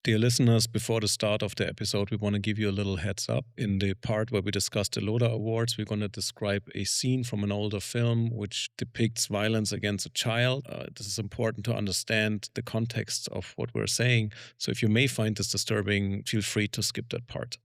Dear listeners, before the start of the episode, we want to give you a little heads up. In the part where we discuss the Lola Awards, we're going to describe a scene from an older film which depicts violence against a child. This is important to understand the context of what we're saying. So if you may find this disturbing, feel free to skip that part.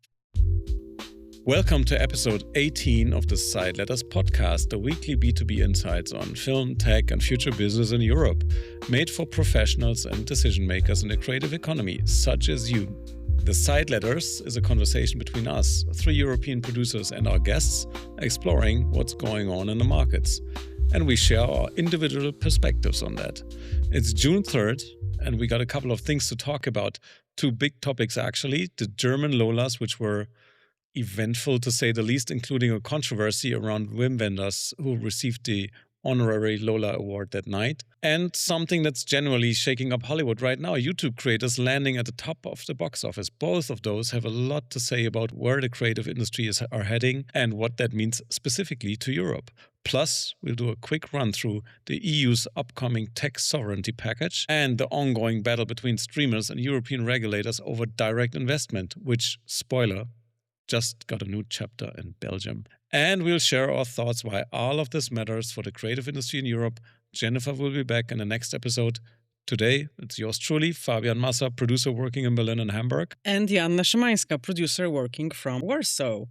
Welcome to episode 18 of the Sideletters podcast, the weekly B2B insights on film, tech, and future business in Europe, made for professionals and decision makers in the creative economy, such as you. The Sideletters is a conversation between us, three European producers, and our guests, exploring what's going on in the markets. And we share our individual perspectives on that. It's June 3rd, and we got a couple of things to talk about. Two big topics, actually. The German Lolas, which were eventful to say the least, including a controversy around Wim Wenders, who received the honorary Lola award that night, and something that's generally shaking up Hollywood right now, YouTube creators landing at the top of the box office. Both of those have a lot to say about where the creative industry are heading and what that means specifically to Europe. Plus, we'll do a quick run through the EU's upcoming tech sovereignty package and the ongoing battle between streamers and European regulators over direct investment, which, spoiler, just got a new chapter in Belgium. And we'll share our thoughts why all of this matters for the creative industry in Europe. Jennifer will be back in the next episode. Today, it's yours truly, Fabian and Massah, producer working in Berlin and Hamburg. And Joanna, Szymanska, producer working from Warsaw.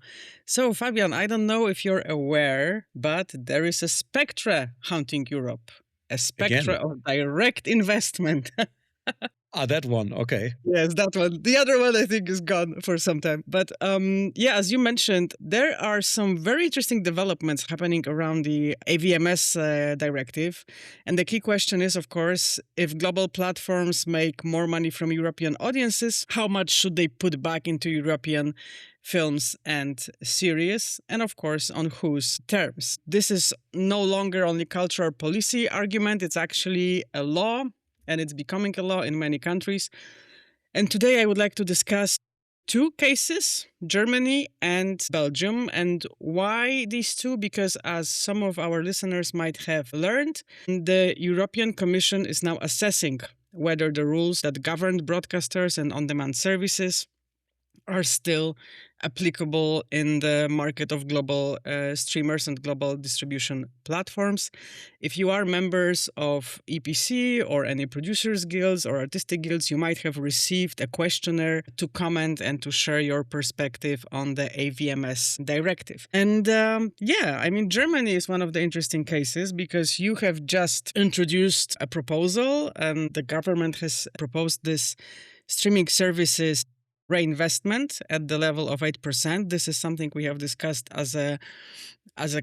So, Fabian, I don't know if you're aware, but there is a spectre haunting Europe. A spectre of direct investment. That one. Okay. Yes, that one. The other one, I think, is gone for some time. But as you mentioned, there are some very interesting developments happening around the AVMS directive. And the key question is, of course, if global platforms make more money from European audiences, how much should they put back into European films and series, and of course, on whose terms? This is no longer only cultural policy argument, it's actually a law. And it's becoming a law in many countries. And today I would like to discuss two cases, Germany and Belgium. And why these two? Because as some of our listeners might have learned, the European Commission is now assessing whether the rules that govern broadcasters and on-demand services are still applicable in the market of global streamers and global distribution platforms. If you are members of EPC or any producers guilds or artistic guilds, you might have received a questionnaire to comment and to share your perspective on the AVMS directive. And Germany is one of the interesting cases because you have just introduced a proposal and the government has proposed this streaming services reinvestment at the level of 8%. This is something we have discussed as a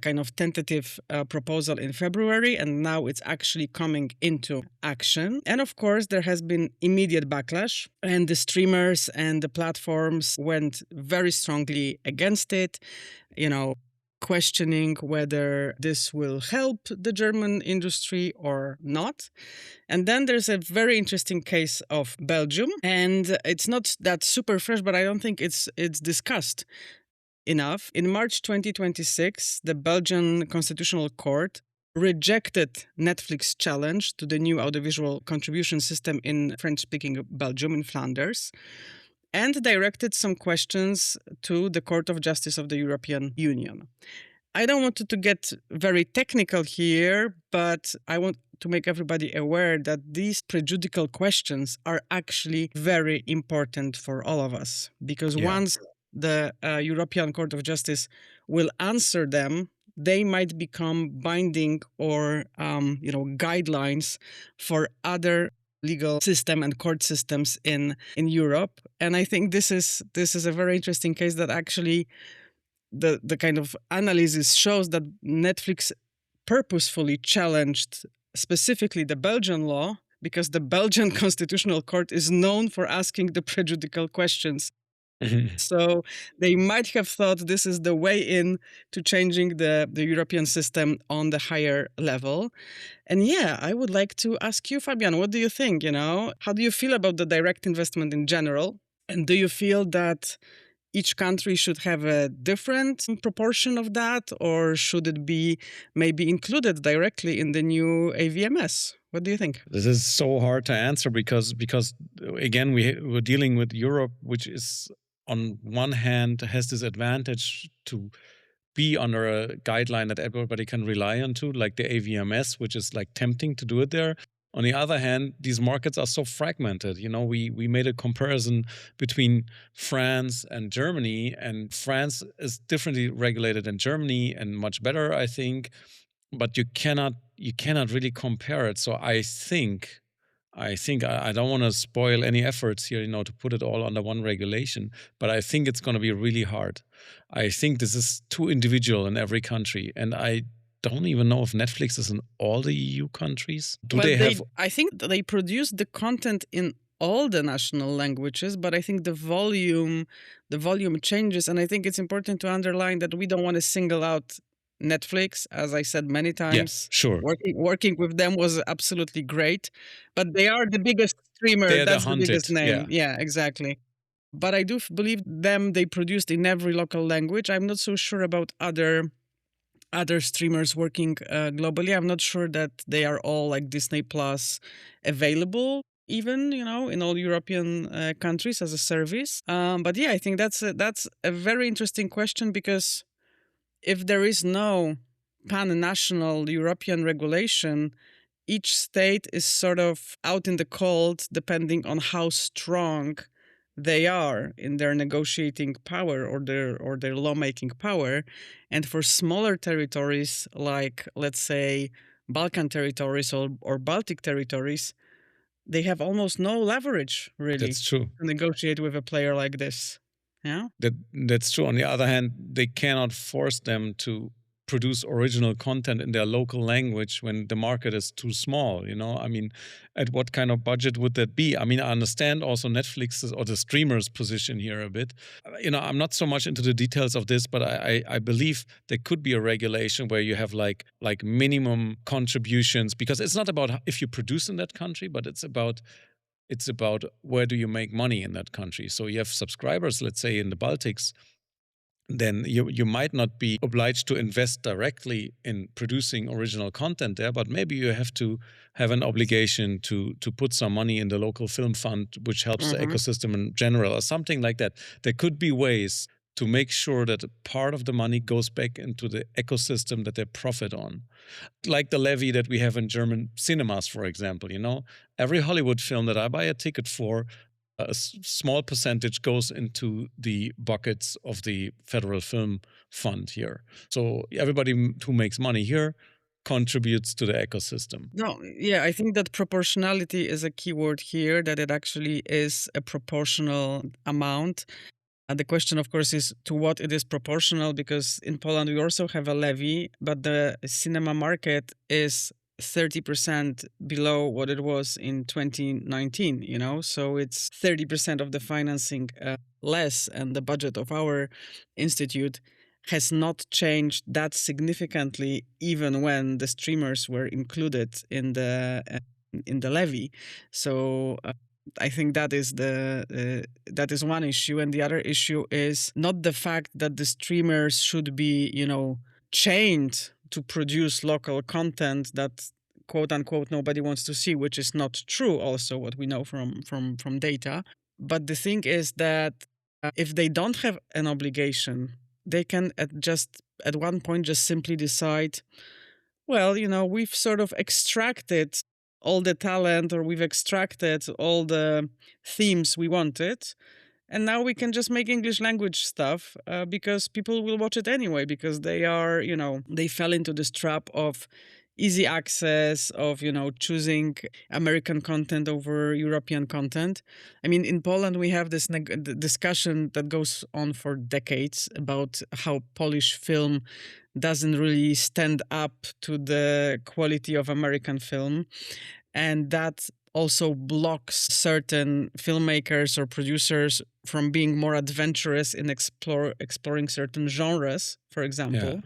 kind of tentative proposal in February, and now it's actually coming into action. And of course, there has been immediate backlash, and the streamers and the platforms went very strongly against it, questioning whether this will help the German industry or not. And then there's a very interesting case of Belgium, and it's not that super fresh, but I don't think it's discussed enough. In March 2026, the Belgian Constitutional Court rejected Netflix's challenge to the new audiovisual contribution system in French-speaking Belgium, in Flanders, and directed some questions to the Court of Justice of the European Union. I don't want to get very technical here, but I want to make everybody aware that these prejudicial questions are actually very important for all of us. Because once the European Court of Justice will answer them, they might become binding or guidelines for other legal system and court systems in Europe. And I think this is a very interesting case that actually the kind of analysis shows that Netflix purposefully challenged specifically the Belgian law because the Belgian Constitutional Court is known for asking the prejudicial questions. So they might have thought this is the way in to changing the European system on the higher level. And I would like to ask you, Fabian, what do you think? How do you feel about the direct investment in general? And do you feel that each country should have a different proportion of that, or should it be maybe included directly in the new AVMS? What do you think? This is so hard to answer because again we're dealing with Europe, which is on one hand has this advantage to be under a guideline that everybody can rely on to, like the AVMS, which is like tempting to do it there. On the other hand, these markets are so fragmented. You know, we made a comparison between France and Germany, and France is differently regulated than Germany and much better, I think. But you cannot really compare it. So I don't want to spoil any efforts here, to put it all under one regulation, but I think it's going to be really hard. I think this is too individual in every country, and I don't even know if Netflix is in all the EU countries. Do Well, they have? I think that they produce the content in all the national languages, but I think the volume changes, and I think it's important to underline that we don't want to single out Netflix. As I said many Yeah, times, sure. working with them was absolutely great, but they are the biggest streamer. They're the That's the biggest hunted. name. Yeah, Yeah, exactly. But I do believe them. They produced in every local language. I'm not so sure about other streamers working globally. I'm not sure that they are all like Disney Plus available, even in all European countries as a service. But yeah, I think that's a very interesting question, because if there is no pan-national European regulation, each state is sort of out in the cold depending on how strong they are in their negotiating power or their lawmaking power. And for smaller territories like, let's say, Balkan territories or Baltic territories, they have almost no leverage really that's true. to negotiate with a player like this. Yeah. That's true. On the other hand, they cannot force them to produce original content in their local language when the market is too small. I mean, at what kind of budget would that be? I mean, I understand also Netflix's or the streamers' position here a bit. I'm not so much into the details of this, but I believe there could be a regulation where you have like minimum contributions, because it's not about if you produce in that country, but it's about where do you make money in that country. So you have subscribers, let's say in the Baltics, then you might not be obliged to invest directly in producing original content there, but maybe you have to have an obligation to put some money in the local film fund, which helps the Hmm. ecosystem in general, or something like that. There could be ways to make sure that part of the money goes back into the ecosystem that they profit on, like the levy that we have in German cinemas, for example. Every Hollywood film that I buy a ticket for, a small percentage goes into the buckets of the federal film fund here. So everybody who makes money here contributes to the ecosystem. No, yeah, I think that proportionality is a key word here, that it actually is a proportional amount. And the question, of course, is to what it is proportional, because in Poland we also have a levy, but the cinema market is 30% below what it was in 2019, So it's 30% of the financing less, and the budget of our institute has not changed that significantly, even when the streamers were included in the levy. So I think that is one issue, and the other issue is not the fact that the streamers should be, chained to produce local content that quote unquote nobody wants to see, which is not true. Also, what we know from data. But the thing is that if they don't have an obligation, they can at one point just simply decide, well, we've sort of extracted all the talent, or we've extracted all the themes we wanted. And now we can just make English language stuff because people will watch it anyway, because they fell into this trap of easy access, of, choosing American content over European content. I mean, in Poland, we have this discussion that goes on for decades about how Polish film doesn't really stand up to the quality of American film. And that also blocks certain filmmakers or producers from being more adventurous in exploring certain genres, for Yeah. example.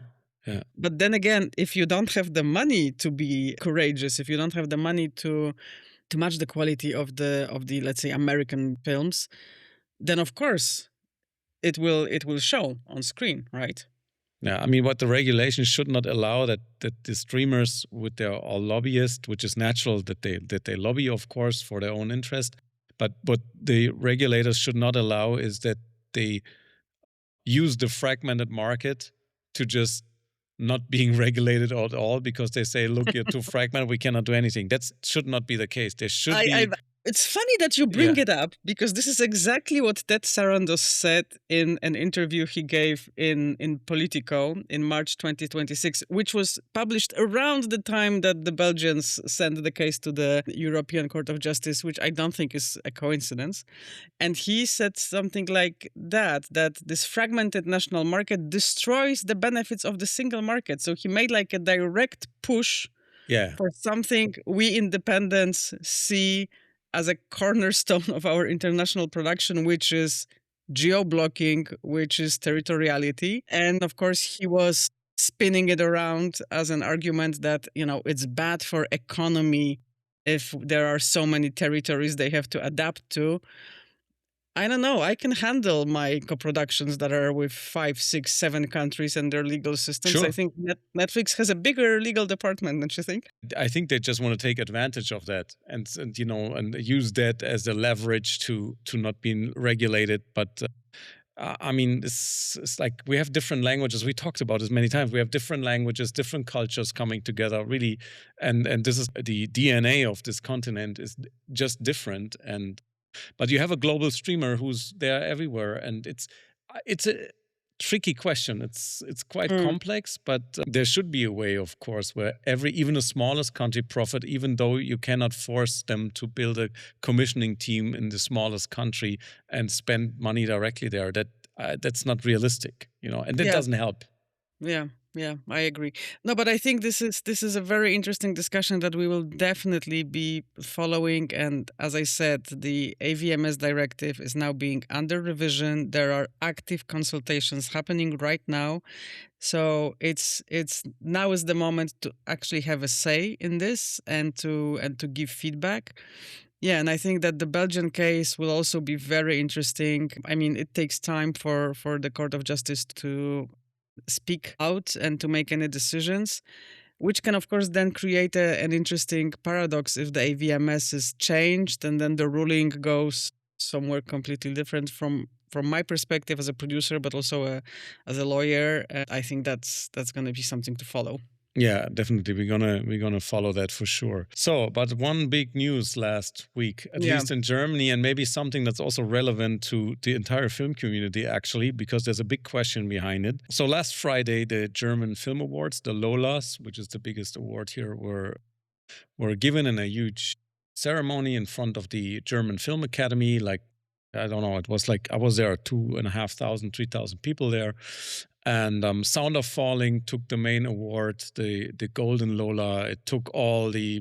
Yeah. But then again, if you don't have the money to be courageous, if you don't have the money to match the quality of the let's say American films, then of course it will show on screen, right? Yeah, I mean, what the regulations should not allow that the streamers with their all lobbyists, which is natural that they lobby, of course, for their own interest. But what the regulators should not allow is that they use the fragmented market to just not being regulated at all because they say, look, you're too fragmented, we cannot do anything. That should not be the case. There should I be, it's funny that you bring yeah, it up because this is exactly what Ted Sarandos said in an interview he gave in Politico in March 2026, which was published around the time that the Belgians sent the case to the European Court of Justice, which I don't think is a coincidence. And he said something like that this fragmented national market destroys the benefits of the single market. So he made like a direct push yeah, for something we independents see as a cornerstone of our international production, which is geo-blocking, which is territoriality. And of course, he was spinning it around as an argument that, it's bad for economy if there are so many territories they have to adapt to. I don't know. I can handle my co-productions that are with 5, 6, 7 countries and their legal systems. I sure. think Netflix has a bigger legal department, don't you think? I think they just want to take advantage of that and and use that as a leverage to not being regulated. But I mean, it's like we have different languages. We talked about this many times. We have different languages, different cultures coming together, really, and this is the DNA of this continent is just different. But you have a global streamer who's there everywhere, and it's a tricky question. It's quite Mm. complex, but there should be a way, of course, where even the smallest country profit, even though you cannot force them to build a commissioning team in the smallest country and spend money directly there. That's not realistic, and that Yeah. doesn't help. Yeah, yeah, I agree. No, but I think this is a very interesting discussion that we will definitely be following. And as I said, the AVMS directive is now being under revision. There are active consultations happening right now. So it's now is the moment to actually have a say in this and to give feedback. Yeah, and I think that the Belgian case will also be very interesting. I mean, it takes time for the Court of Justice to speak out and to make any decisions, which can, of course, then create an interesting paradox if the AVMS is changed and then the ruling goes somewhere completely different from my perspective as a producer, but also as a lawyer. I think that's going to be something to follow. Yeah, definitely. We're gonna follow that for sure. So, but one big news last week, at Yeah. least in Germany, and maybe something that's also relevant to the entire film community, actually, because there's a big question behind it. So last Friday, the German Film Awards, the Lolas, which is the biggest award here, were given in a huge ceremony in front of the German Film Academy. Like, I don't know, it was like I was there, 2,500, 3,000 people there. And Sound of Falling took the main award, the Golden Lola. It took all the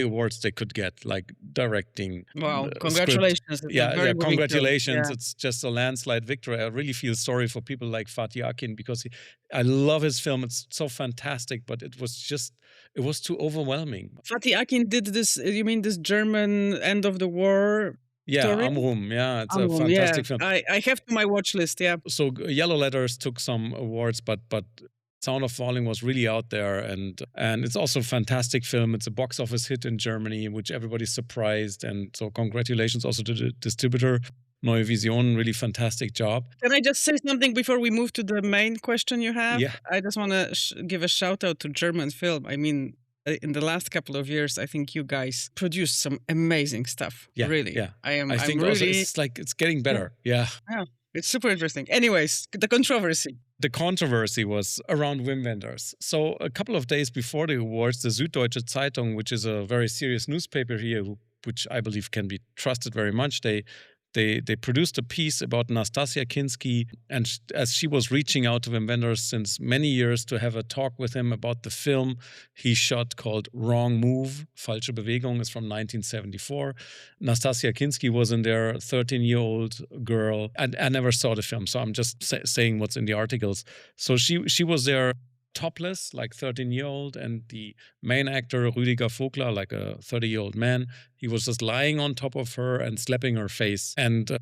awards they could get, like directing, Wow. script. Congratulations. It's a Yeah, very yeah, winning film. congratulations. Yeah. It's just a landslide victory. I really feel sorry for people like Fatih Akin because I love his film. It's so fantastic, but it was too overwhelming. Fatih Akin did this, you mean this German end of the war Yeah, story? Amrum. Yeah, it's a Album, yeah. fantastic film. I have to my watch list, yeah. So Yellow Letters took some awards, but Sound of Falling was really out there, and it's also a fantastic film. It's a box office hit in Germany, which everybody's surprised, and so congratulations also to the distributor Neue Vision. Really fantastic job. Can I just say something before we move to the main question you have? Yeah. I just want to give a shout out to German film. I mean, in the last couple of years, I think you guys produced some amazing stuff. Yeah, really. yeah. I think I'm also really, it's like it's getting better. Yeah. yeah, it's super interesting. Anyways, the controversy. The controversy was around Wim Wenders. So a couple of days before the awards, the Süddeutsche Zeitung, which is a very serious newspaper here, which I believe can be trusted very much, they produced a piece about Nastassia Kinski, and as she was reaching out to Wim Wenders since many years to have a talk with him about the film he shot called Wrong Move, Falsche Bewegung, is from 1974. Nastassia Kinski was in there, 13-year-old girl, and I never saw the film, so I'm just saying what's in the articles. So she was there topless, like 13-year-old, and the main actor, Rüdiger Vogler, like a 30-year-old man, he was just lying on top of her and slapping her face. And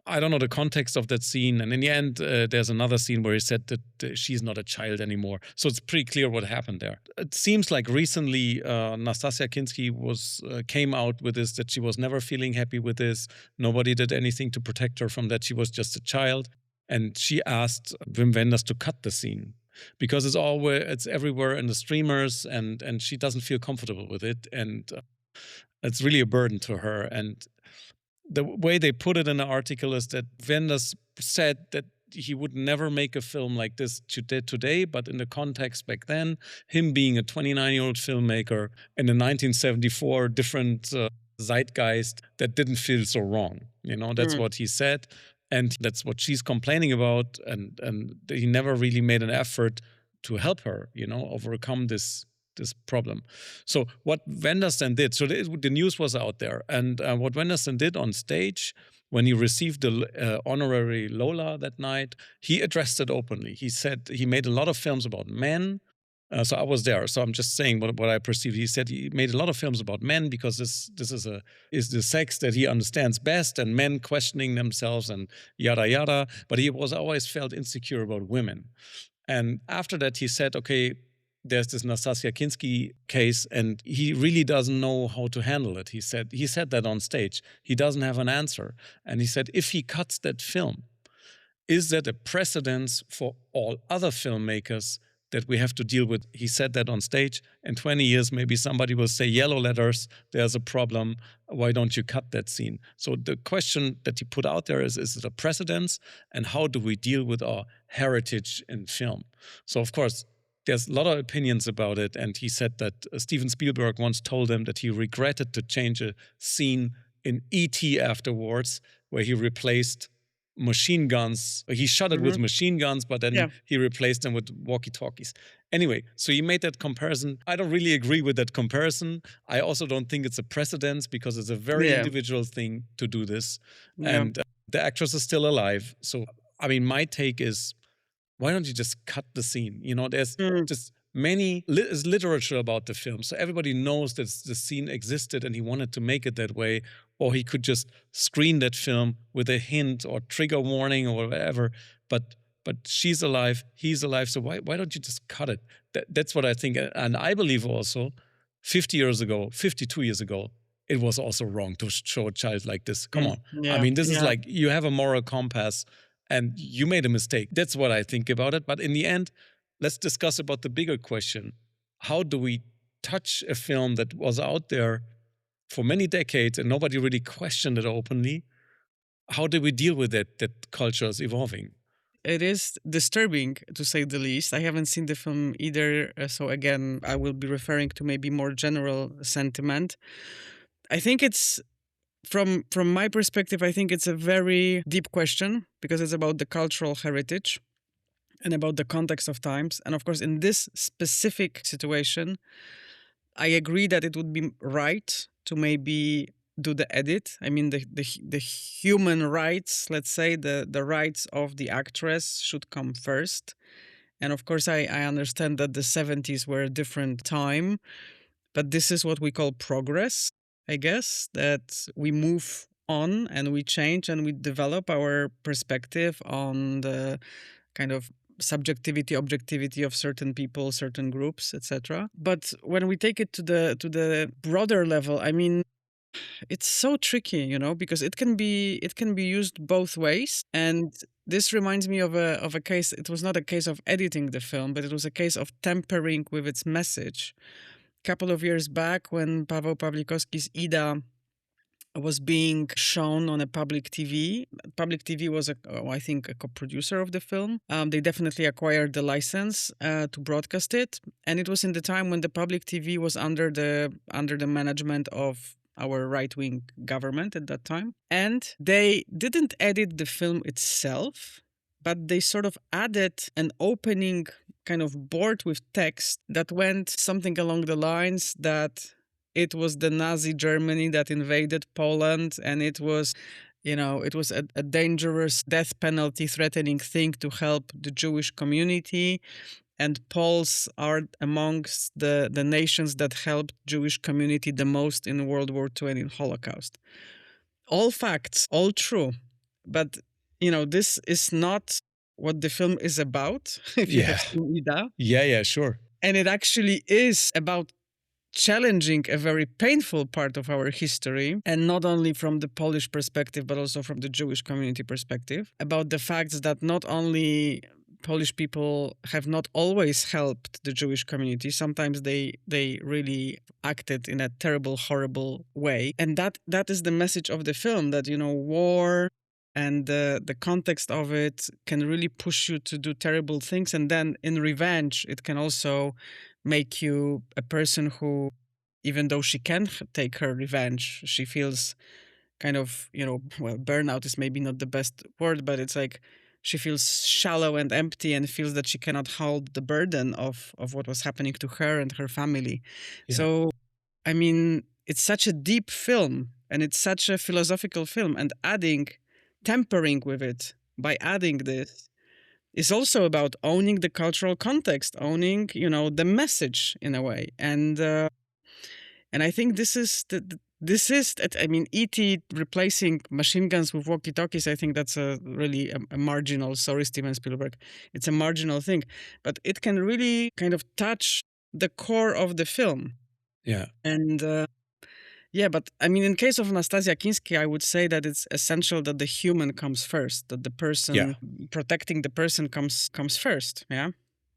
I don't know the context of that scene. And in the end, there's another scene where he said that she's not a child anymore. So it's pretty clear what happened there. It seems like recently Nastassia Kinski came out with this, that she was never feeling happy with this. Nobody did anything to protect her from that. She was just a child. And she asked Wim Wenders to cut the scene because it's everywhere in the streamers, and she doesn't feel comfortable with it. And it's really a burden to her. And the way they put it in the article is that Wenders said that he would never make a film like this today, but in the context back then, him being a 29-year-old filmmaker in the 1974 different zeitgeist, that didn't feel so wrong. That's what he said. And that's what she's complaining about. And he never really made an effort to help her, overcome this problem. So what Wenders then did, so the news was out there, and what Wenders then did on stage when he received the honorary Lola that night, he addressed it openly. He said he made a lot of films about men. So I was there, so I'm just saying what I perceived. He said he made a lot of films about men because this is the sex that he understands best, and men questioning themselves and yada yada. But he was always felt insecure about women. And after that, he said, okay, there's this Nastassia Kinski case, and he really doesn't know how to handle it. He said that on stage. He doesn't have an answer. And he said, if he cuts that film, is that a precedence for all other filmmakers that we have to deal with? He said that on stage. In 20 years, maybe somebody will say, yellow letters, there's a problem. Why don't you cut that scene? So the question that he put out there is it a precedence? And how do we deal with our heritage in film? So, of course, there's a lot of opinions about it. And he said that Steven Spielberg once told him that he regretted to change a scene in E.T. afterwards, where he replaced machine guns. He shot it with machine guns, but then he replaced them with walkie-talkies. Anyway, so he made that comparison. I don't really agree with that comparison. I also don't think it's a precedence because it's a very individual thing to do this. And the actress is still alive. So, I mean, my take is, why don't you just cut the scene? There's just many literature about the film. So everybody knows that the scene existed and he wanted to make it that way. Or he could just screen that film with a hint or trigger warning or whatever. But she's alive, he's alive. So why don't you just cut it? That's what I think. And I believe also 52 years ago, it was also wrong to show a child like this. Come on. I mean, this is like, you have a moral compass and you made a mistake. That's what I think about it. But in the end, let's discuss about the bigger question. How do we touch a film that was out there for many decades and nobody really questioned it openly? How do we deal with it, that culture is evolving? It is disturbing, to say the least. I haven't seen the film either. So again, I will be referring to maybe more general sentiment. I think it's, from my perspective, I think it's a very deep question because it's about the cultural heritage and about the context of times. And of course, in this specific situation, I agree that it would be right to maybe do the edit. I mean, the human rights, let's say, the rights of the actress should come first. And of course, I understand that the 70s were a different time, but this is what we call progress, I guess, that we move on and we change and we develop our perspective on the kind of subjectivity, objectivity of certain people, certain groups, etc. But when we take it to the broader level, I mean, it's so tricky, because it can be used both ways. And this reminds me of a case. It was not a case of editing the film, but it was a case of tampering with its message. A couple of years back, when Paweł Pawlikowski's Ida was being shown on a public TV. Public TV was, I think, a co-producer of the film. They definitely acquired the license to broadcast it, and it was in the time when the public TV was under the management of our right-wing government at that time. And they didn't edit the film itself, but they sort of added an opening kind of board with text that went something along the lines that it was the Nazi Germany that invaded Poland, and it was a dangerous death penalty threatening thing to help the Jewish community. And Poles are amongst the nations that helped Jewish community the most in World War II and in Holocaust. All facts, all true. But, this is not what the film is about, if you have Yeah. seen Ida. Yeah, sure. And it actually is about challenging a very painful part of our history, and not only from the Polish perspective, but also from the Jewish community perspective, about the fact that not only Polish people have not always helped the Jewish community. Sometimes they really acted in a terrible, horrible way. And that is the message of the film, that, war and the context of it can really push you to do terrible things. And then in revenge, it can also make you a person who, even though she can take her revenge, she feels kind of, well, burnout is maybe not the best word, but it's like she feels shallow and empty and feels that she cannot hold the burden of what was happening to her and her family. Yeah. So, I mean, it's such a deep film and it's such a philosophical film, and tempering with it by adding this is also about owning the cultural context, owning, the message in a way. And I think I mean, E.T. replacing machine guns with walkie-talkies, I think that's a really a marginal, sorry, Steven Spielberg, it's a marginal thing, but it can really kind of touch the core of the film. Yeah. And yeah, but I mean, in case of Nastassia Kinski, I would say that it's essential that the human comes first, that the person, protecting the person comes first, yeah?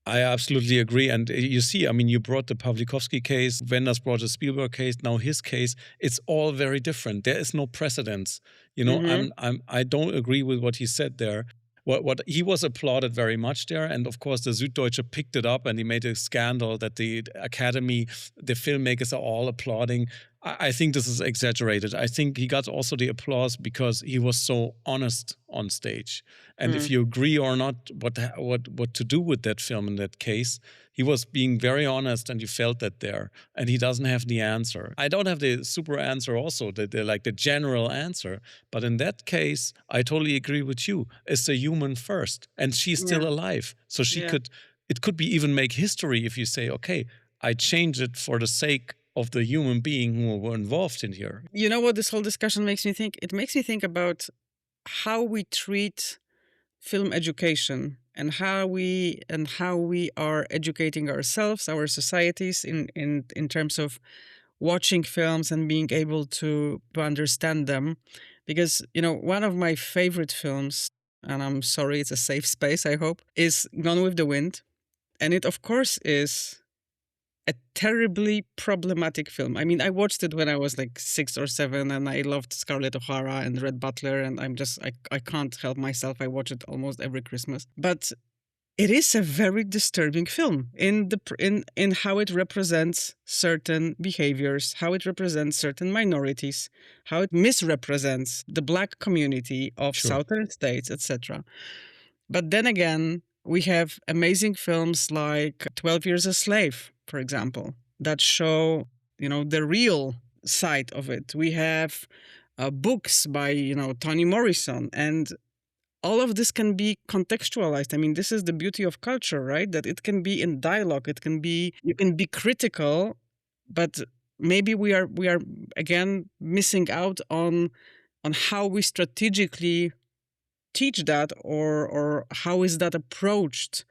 I absolutely agree. And you see, I mean, you brought the Pawlikowski case, Wenders brought the Spielberg case, now his case. It's all very different. There is no precedence. I don't agree with what he said there. What he was applauded very much there, and of course the Süddeutsche picked it up and he made a scandal that the Academy, the filmmakers are all applauding. I think this is exaggerated. I think he got also the applause because he was so honest on stage. And if you agree or not, what to do with that film in that case, he was being very honest, and you felt that there. And he doesn't have the answer. I don't have the super answer, also the general answer. But in that case, I totally agree with you. It's a human first, and she's still alive, so she could. It could be even make history if you say, okay, I change it for the sake of the human being who were involved in here. You know what this whole discussion makes me think? It makes me think about how we treat film education and how we are educating ourselves, our societies in terms of watching films and being able to understand them. Because, one of my favorite films, and I'm sorry, it's a safe space, I hope, is Gone with the Wind. And it, of course, is a terribly problematic film. I mean, I watched it when I was like 6 or 7, and I loved Scarlett O'Hara and Red Butler, and I can't help myself. I watch it almost every Christmas. But it is a very disturbing film in how it represents certain behaviors, how it represents certain minorities, how it misrepresents the Black community of southern states, etc. But then again, we have amazing films like 12 Years a Slave, for example, that show, the real side of it. We have books by, Toni Morrison, and all of this can be contextualized. I mean, this is the beauty of culture, right? That it can be in dialogue. You can be critical, but maybe we are again missing out on how we strategically teach that, or how is that approached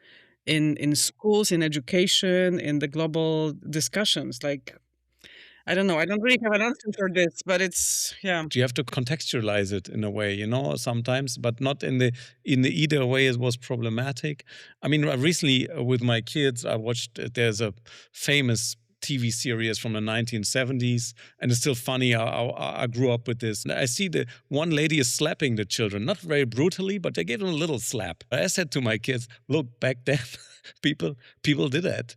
in schools, in education, in the global discussions. Like, I don't know. I don't really have an answer for this, but it's, yeah. You have to contextualize it in a way, sometimes, but not in the either way. It was problematic. I mean, recently with my kids, I watched. There's a famous TV series from the 1970s, and it's still funny. I grew up with this. I see the one lady is slapping the children, not very brutally, but they gave them a little slap. I said to my kids, "Look, back then, people did that.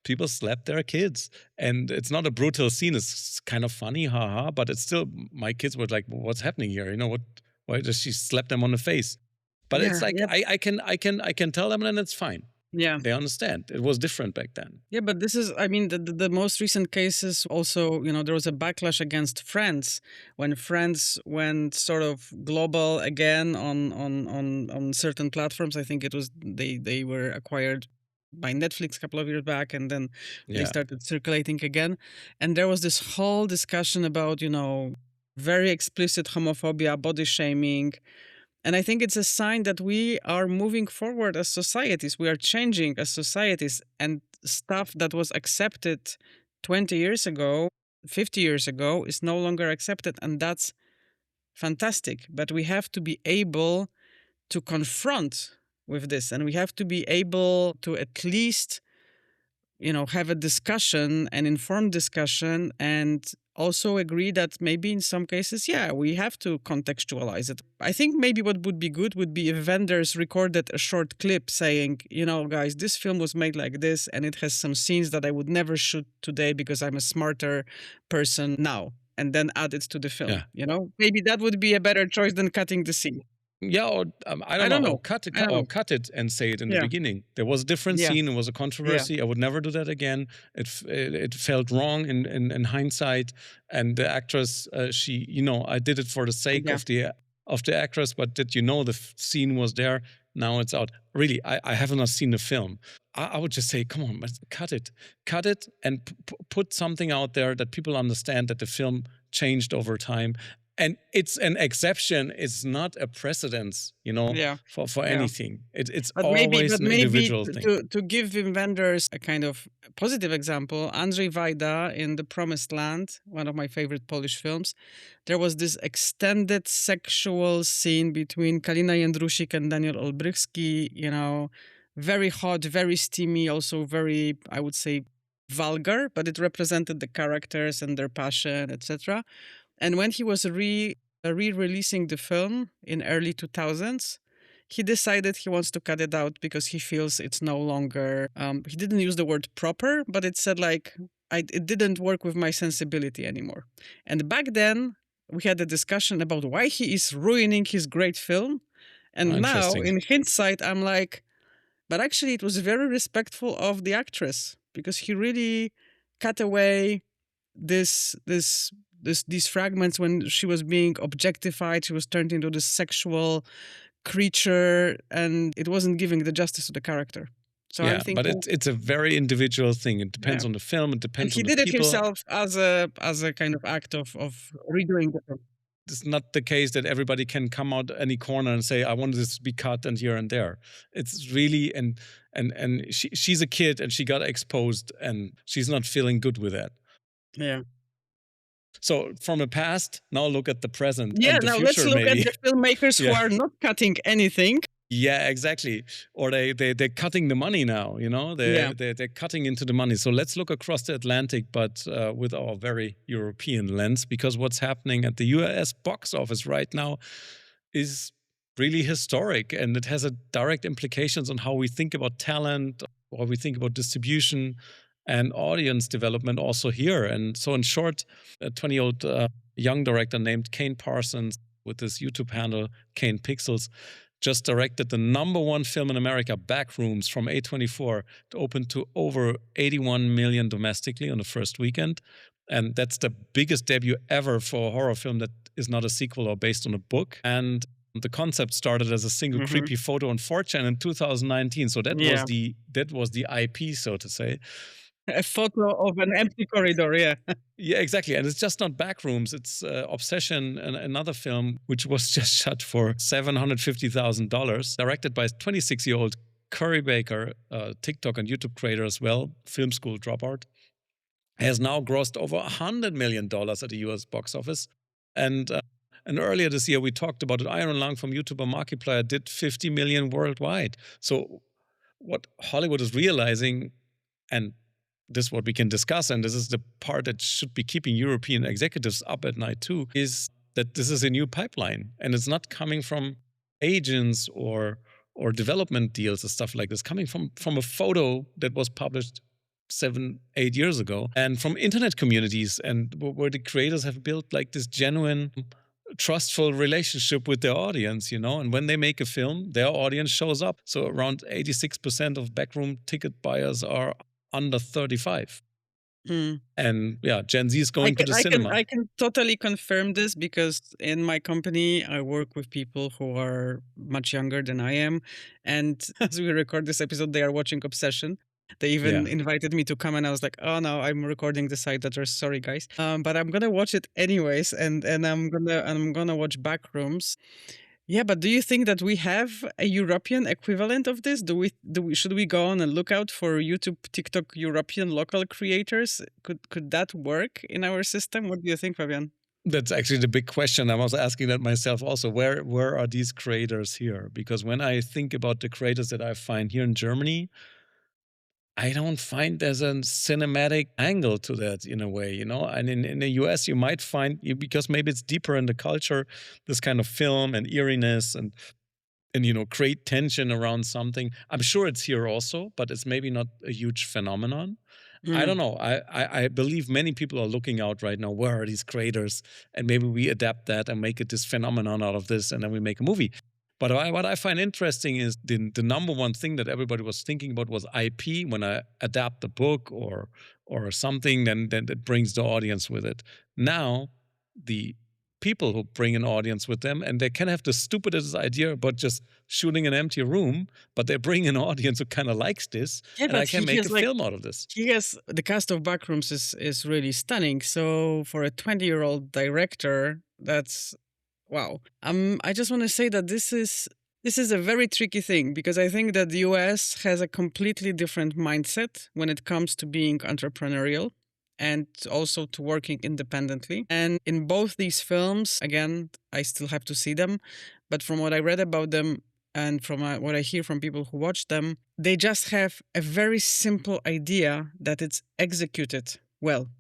People slapped their kids, and it's not a brutal scene. It's kind of funny, haha. But it's still, my kids were like, what's happening here? Why does she slap them on the face?" But it's like, I can tell them, and it's fine. Yeah. They understand. It was different back then. Yeah, but this is, I mean, the most recent cases also, there was a backlash against Friends when Friends went sort of global again on certain platforms. I think it was, they were acquired by Netflix a couple of years back, and then they started circulating again. And there was this whole discussion about, very explicit homophobia, body shaming, And I think it's a sign that we are moving forward as societies. We are changing as societies, and stuff that was accepted 20 years ago, 50 years ago is no longer accepted. And that's fantastic. But we have to be able to confront with this, and we have to be able to at least have a discussion, an informed discussion, and also agree that maybe in some cases, yeah, we have to contextualize it. I think maybe what would be good would be if vendors recorded a short clip saying, guys, this film was made like this, and it has some scenes that I would never shoot today because I'm a smarter person now, and then add it to the film. Yeah. Maybe that would be a better choice than cutting the scene. Yeah, or I don't I know, don't or know. I don't know. cut it and say it in the Yeah. beginning. There was a different Yeah. scene. It was a Yeah. controversy. I would never do that again. It felt wrong in hindsight. And the actress, she, I did it for the sake Yeah. of the actress. But did the scene was there? Now it's out. Really, I have not seen the film. I would just say, come on, cut it, and put something out there that people understand that the film changed over time. And it's an exception. It's not a precedence, Yeah. for Yeah. anything. It's But always an individual thing. to give Wim Wenders a kind of positive example, Andrzej Wajda in The Promised Land, one of my favorite Polish films, there was this extended sexual scene between Kalina Jędrusik and Daniel Olbrychski, very hot, very steamy, also very, I would say, vulgar, but it represented the characters and their passion, etc. And when he was re-releasing the film in early 2000s, he decided he wants to cut it out because he feels it's no longer, he didn't use the word proper, but it said like, it didn't work with my sensibility anymore. And back then, we had a discussion about why he is ruining his great film. And now, in hindsight, I'm like, but actually it was very respectful of the actress because he really cut away these fragments when she was being objectified, she was turned into this sexual creature, and it wasn't giving the justice to the character. So yeah, I'm thinking, but it's a very individual thing. It depends on the film. It depends on the people. And he did it himself as a kind of act of redoing the film. It's not the case that everybody can come out any corner and say, I want this to be cut and here and there. It's really, and she's a kid and she got exposed and she's not feeling good with that. Yeah. So from the past, now look at the present. Yeah, and the now future, let's look maybe. at the filmmakers who are not cutting anything. Yeah, exactly. Or they're cutting the money now, they're cutting into the money. So let's look across the Atlantic, but with our very European lens, because what's happening at the US box office right now is really historic, and it has a direct implications on how we think about talent, how we think about distribution and audience development also here. And so in short, a 20-year-old young director named Kane Parsons with this YouTube handle, Kane Pixels, just directed the #1 film in America, Backrooms, from A24. It opened to over 81 million domestically on the first weekend. And that's the biggest debut ever for a horror film that is not a sequel or based on a book. And the concept started as a single creepy photo on 4chan in 2019. So that was the IP, so to say. A photo of an empty corridor, yeah. Yeah, exactly. And it's just not Backrooms. It's Obsession, another film, which was just shot for $750,000, directed by 26-year-old Curry Baker, TikTok and YouTube creator as well, film school dropout. Has now grossed over $100 million at the US box office. And earlier this year, we talked about it. Iron Lung from YouTuber Markiplier did 50 million worldwide. So what Hollywood is realizing, and this is what we can discuss, and this is the part that should be keeping European executives up at night too, is that this is a new pipeline. And it's not coming from agents or development deals and stuff like this, coming from a photo that was published 7-8 years ago, and from internet communities, and where the creators have built like this genuine, trustful relationship with their audience, and when they make a film, their audience shows up. So around 86% of backroom ticket buyers are under 35. And yeah, Gen Z is going to the cinema. I can totally confirm this because in my company, I work with people who are much younger than I am. And as we record this episode, they are watching Obsession. They even invited me to come, and I was like, oh no, I'm recording the Sideletters, sorry guys. But I'm gonna watch it anyways, and I'm gonna watch Backrooms. Yeah, but do you think that we have a European equivalent of this? Should we go on and look out for YouTube, TikTok, European local creators? Could that work in our system? What do you think, Fabian? That's actually the big question. I was asking that myself also. Where are these creators here? Because when I think about the creators that I find here in Germany, I don't find there's a cinematic angle to that in a way, you know. And in the US, you might find because maybe it's deeper in the culture, this kind of film and eeriness and create tension around something. I'm sure it's here also, but it's maybe not a huge phenomenon. I don't Mm. know. I believe many people are looking out right now. Where are these creators? And maybe we adapt that and make it this phenomenon out of this, and then we make a movie. But what I find interesting is the number one thing that everybody was thinking about was IP. When I adapt a book or something, then it brings the audience with it. Now the people who bring an audience with them, and they can have the stupidest idea about just shooting an empty room, but they bring an audience who kind of likes this, Yeah, and I but can make a film out of this. the cast of Backrooms is really stunning. So for a 20-year-old director, that's wow. I just want to say that this is a very tricky thing because I think that the US has a completely different mindset when it comes to being entrepreneurial and also to working independently. And in both these films, again, I still have to see them, but from what I read about them and from what I hear from people who watch them, they just have a very simple idea that it's executed well,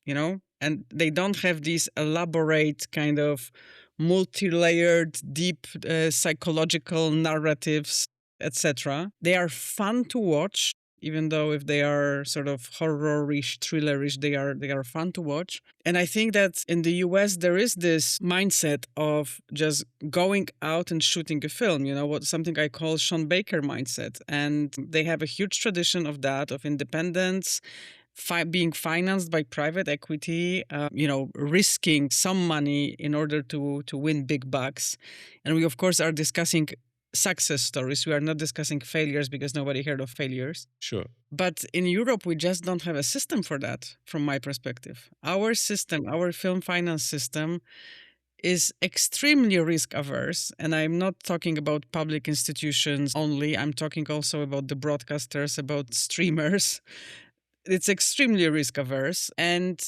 and they don't have these elaborate kind of multi-layered deep psychological narratives, etc. They are fun to watch, even though if they are sort of horror-ish, thriller-ish, they are fun to watch. And I think that in the US there is this mindset of just going out and shooting a film, what something I call Sean Baker mindset. And they have a huge tradition of that, of independence, being financed by private equity, risking some money in order to win big bucks. And we, of course, are discussing success stories. We are not discussing failures because nobody heard of failures. Sure. But in Europe, we just don't have a system for that, from my perspective. Our system, our film finance system, is extremely risk averse. And I'm not talking about public institutions only. I'm talking also about the broadcasters, about streamers. It's extremely risk averse, and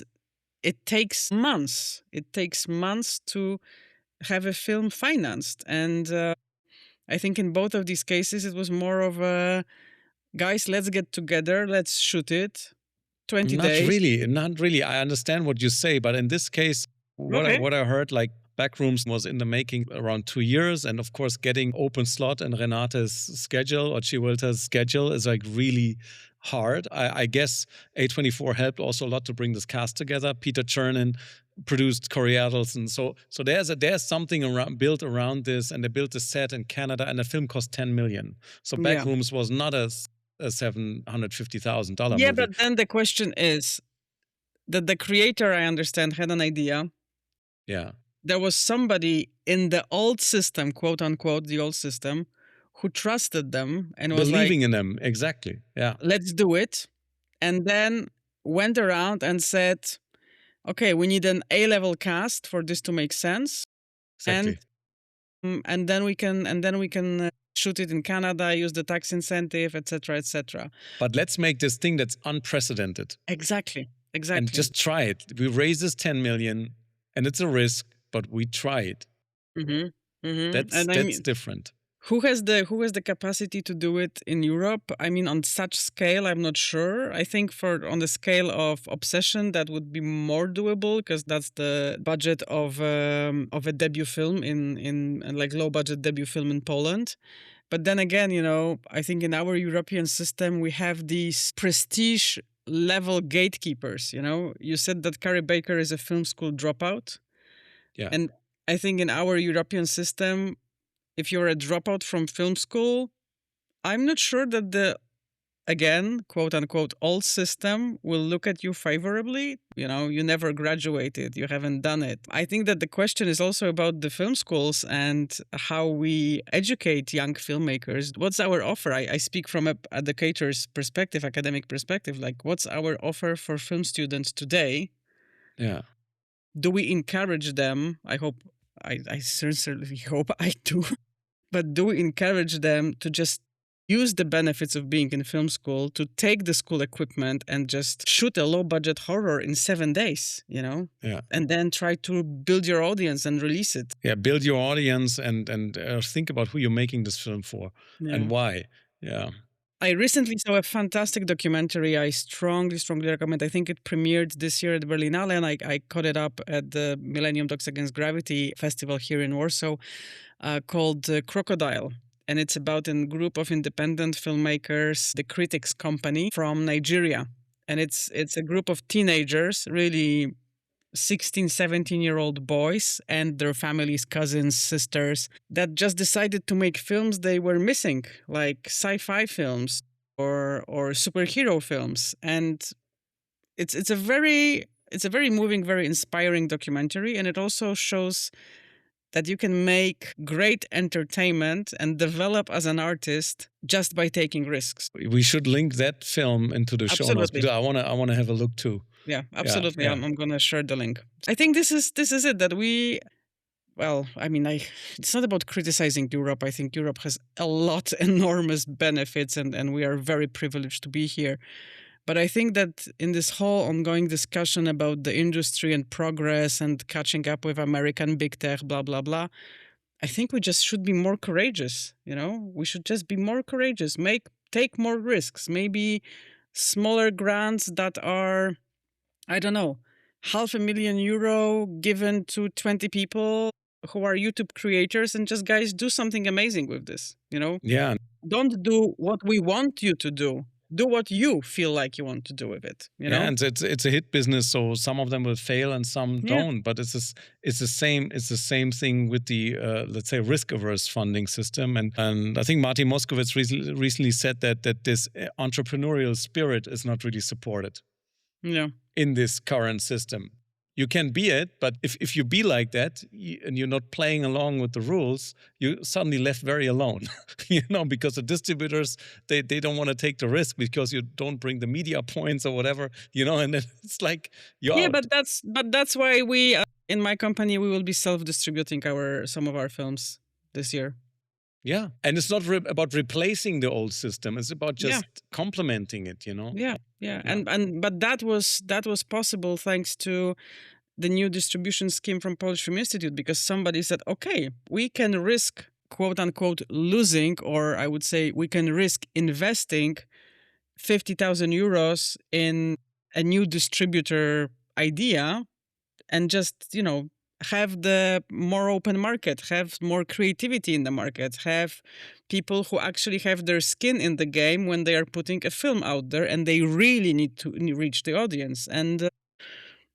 it takes months. It takes months to have a film financed. And I think in both of these cases, it was more of a, guys, let's get together, let's shoot it. 20 Not days. really, not really. I understand what you say, but in this case, Okay. what I heard, like Backrooms was in the making around 2 years, and of course, getting open slot in Renate's schedule or Chiwilta's schedule is like really hard. I guess A24 helped also a lot to bring this cast together. Peter Chernin produced Coriados, and so there's something built around this, and they built a set in Canada, and the film cost 10 million. So Yeah. Backrooms was not a $750,000 Yeah, movie. but then the question is that the creator, I understand, had an idea. Yeah. There was somebody in the old system, quote unquote, the old system, who trusted them and was Believing like, in them, exactly. Yeah. let's do it. And then went around and said, okay, we need an A-level cast for this to make sense. Exactly. And then we can shoot it in Canada, use the tax incentive, etc., etc. But let's make this thing that's unprecedented Exactly. and just try it. We raise this 10 million, and it's a risk, but we try it. That's And I mean, different. who has the capacity to do it in Europe? I mean, on such scale, I'm not sure. I think on the scale of Obsession, that would be more doable because that's the budget of a debut film in like low budget debut film in Poland. But then again, I think in our European system we have these prestige level gatekeepers. You said that Carrie Baker is a film school dropout. Yeah. And I think in our European system, if you're a dropout from film school, I'm not sure that the, again, quote unquote, old system will look at you favorably. You never graduated, you haven't done it. I think that the question is also about the film schools and how we educate young filmmakers. What's our offer? I speak from an educator's perspective, academic perspective. Like, what's our offer for film students today? Yeah. Do we encourage them? I hope I sincerely hope I do. But do encourage them to just use the benefits of being in film school to take the school equipment and just shoot a low budget horror in 7 days, Yeah. and then try to build your audience and release it. Yeah. Build your audience and think about who you're making this film for Yeah. and why. Yeah. I recently saw a fantastic documentary I strongly, strongly recommend. I think it premiered this year at Berlinale, and I caught it up at the Millennium Dogs Against Gravity festival here in Warsaw, called Crocodile. And it's about a group of independent filmmakers, the Critics Company from Nigeria. And it's a group of teenagers, really 16, 17-year-old boys and their families, cousins, sisters, that just decided to make films they were missing, like sci-fi films or superhero films. And it's a very moving, very inspiring documentary, and it also shows that you can make great entertainment and develop as an artist just by taking risks. We should link that film into the show notes Absolutely. because I wanna have a look too. Yeah, absolutely. yeah. I'm gonna share the link. I think this is it, that we, well, I mean, it's not about criticizing Europe. I think Europe has a lot, enormous benefits, and we are very privileged to be here. But I think that in this whole ongoing discussion about the industry and progress and catching up with American big tech, blah, blah, blah, I think we just should be more courageous. We should just be more courageous, take more risks, maybe smaller grants that are, I don't know, €500,000 given to 20 people who are YouTube creators, and just, guys, do something amazing with this. Yeah. Don't do what we want you to do. Do what you feel like you want to do with it. Yeah, and it's a hit business, so some of them will fail and some Yeah. don't. But it's the same thing with the let's say risk averse funding system. And I think Martin Moskowitz recently said that this entrepreneurial spirit is not really supported. Yeah. In this current system. You can be it, but if you be like that and you're not playing along with the rules, you're suddenly left very alone, because the distributors, they don't want to take the risk because you don't bring the media points or whatever, and then it's like you're Yeah, out. but that's why we, in my company, we will be self-distributing some of our films this year. Yeah, and it's not about replacing the old system. It's about just complementing it, Yeah. But that was possible thanks to the new distribution scheme from Polish Film Institute, because somebody said, okay, we can risk, quote unquote, losing, or I would say we can risk investing €50,000 in a new distributor idea, and just, have the more open market, have more creativity in the market, have people who actually have their skin in the game when they are putting a film out there, and they really need to reach the audience. And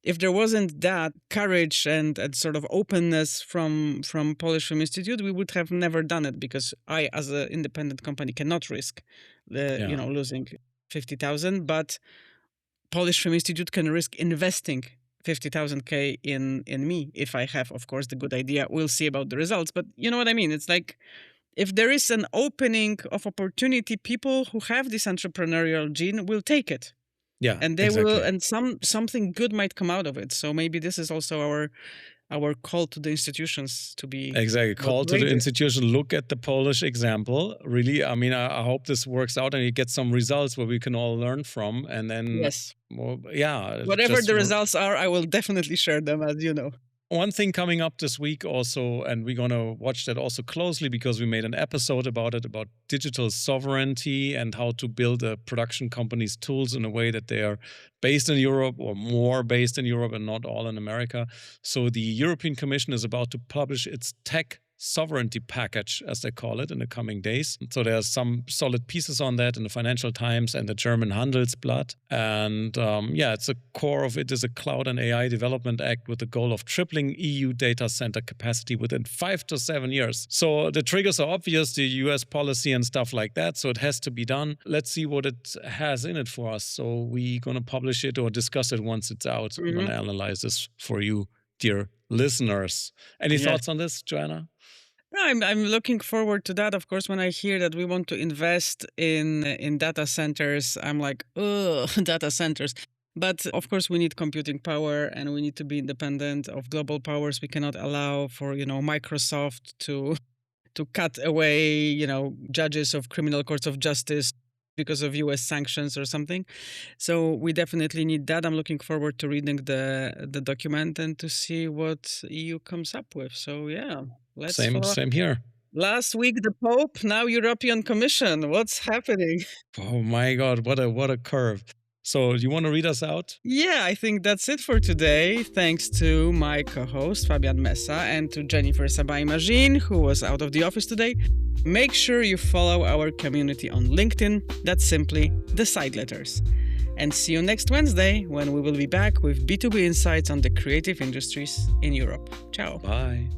if there wasn't that courage and sort of openness from Polish Film Institute, we would have never done it, because I, as an independent company, cannot risk losing 50,000, but Polish Film Institute can risk investing 50,000 in me if I have, of course, the good idea. We'll see about the results, but you know what I mean? It's like, if there is an opening of opportunity, people who have this entrepreneurial gene will take it. Yeah, and they exactly. will, and something good might come out of it. So maybe this is also our call to the institutions to be exactly call to the institution. Look at the Polish example. Really, I mean, I hope this works out and you get some results where we can all learn from. And then, yes, well, yeah, whatever the results are, I will definitely share them, as you know. One thing coming up this week also, and we're going to watch that also closely because we made an episode about it, about digital sovereignty and how to build a production company's tools in a way that they are based in Europe or more based in Europe and not all in America. So the European Commission is about to publish its tech sovereignty package, as they call it, in the coming days. So there's some solid pieces on that in the Financial Times and the German Handelsblatt. And it's a core of it is a Cloud and AI Development Act with the goal of tripling EU data center capacity within 5 to 7 years. So the triggers are obvious, the US policy and stuff like that. So it has to be done. Let's see what it has in it for us. So we're going to publish it or discuss it once it's out. Mm-hmm. We're going to analyze this for you, dear listeners. Any thoughts on this, Joanna? No, I'm looking forward to that. Of course, when I hear that we want to invest in data centers, I'm like, oh, data centers. But of course, we need computing power and we need to be independent of global powers. We cannot allow for, Microsoft to cut away, judges of criminal courts of justice because of US sanctions or something. So we definitely need that. I'm looking forward to reading the document and to see what EU comes up with. So yeah, let's follow. Same here. Last week the Pope, now European Commission. What's happening? Oh my God, what a curve. So you want to read us out? Yeah, I think that's it for today. Thanks to my co-host Fabian Massah and to Jennifer Sabai-Magin, who was out of the office today. Make sure you follow our community on LinkedIn. That's simply the Sideletters. And see you next Wednesday when we will be back with B2B insights on the creative industries in Europe. Ciao. Bye.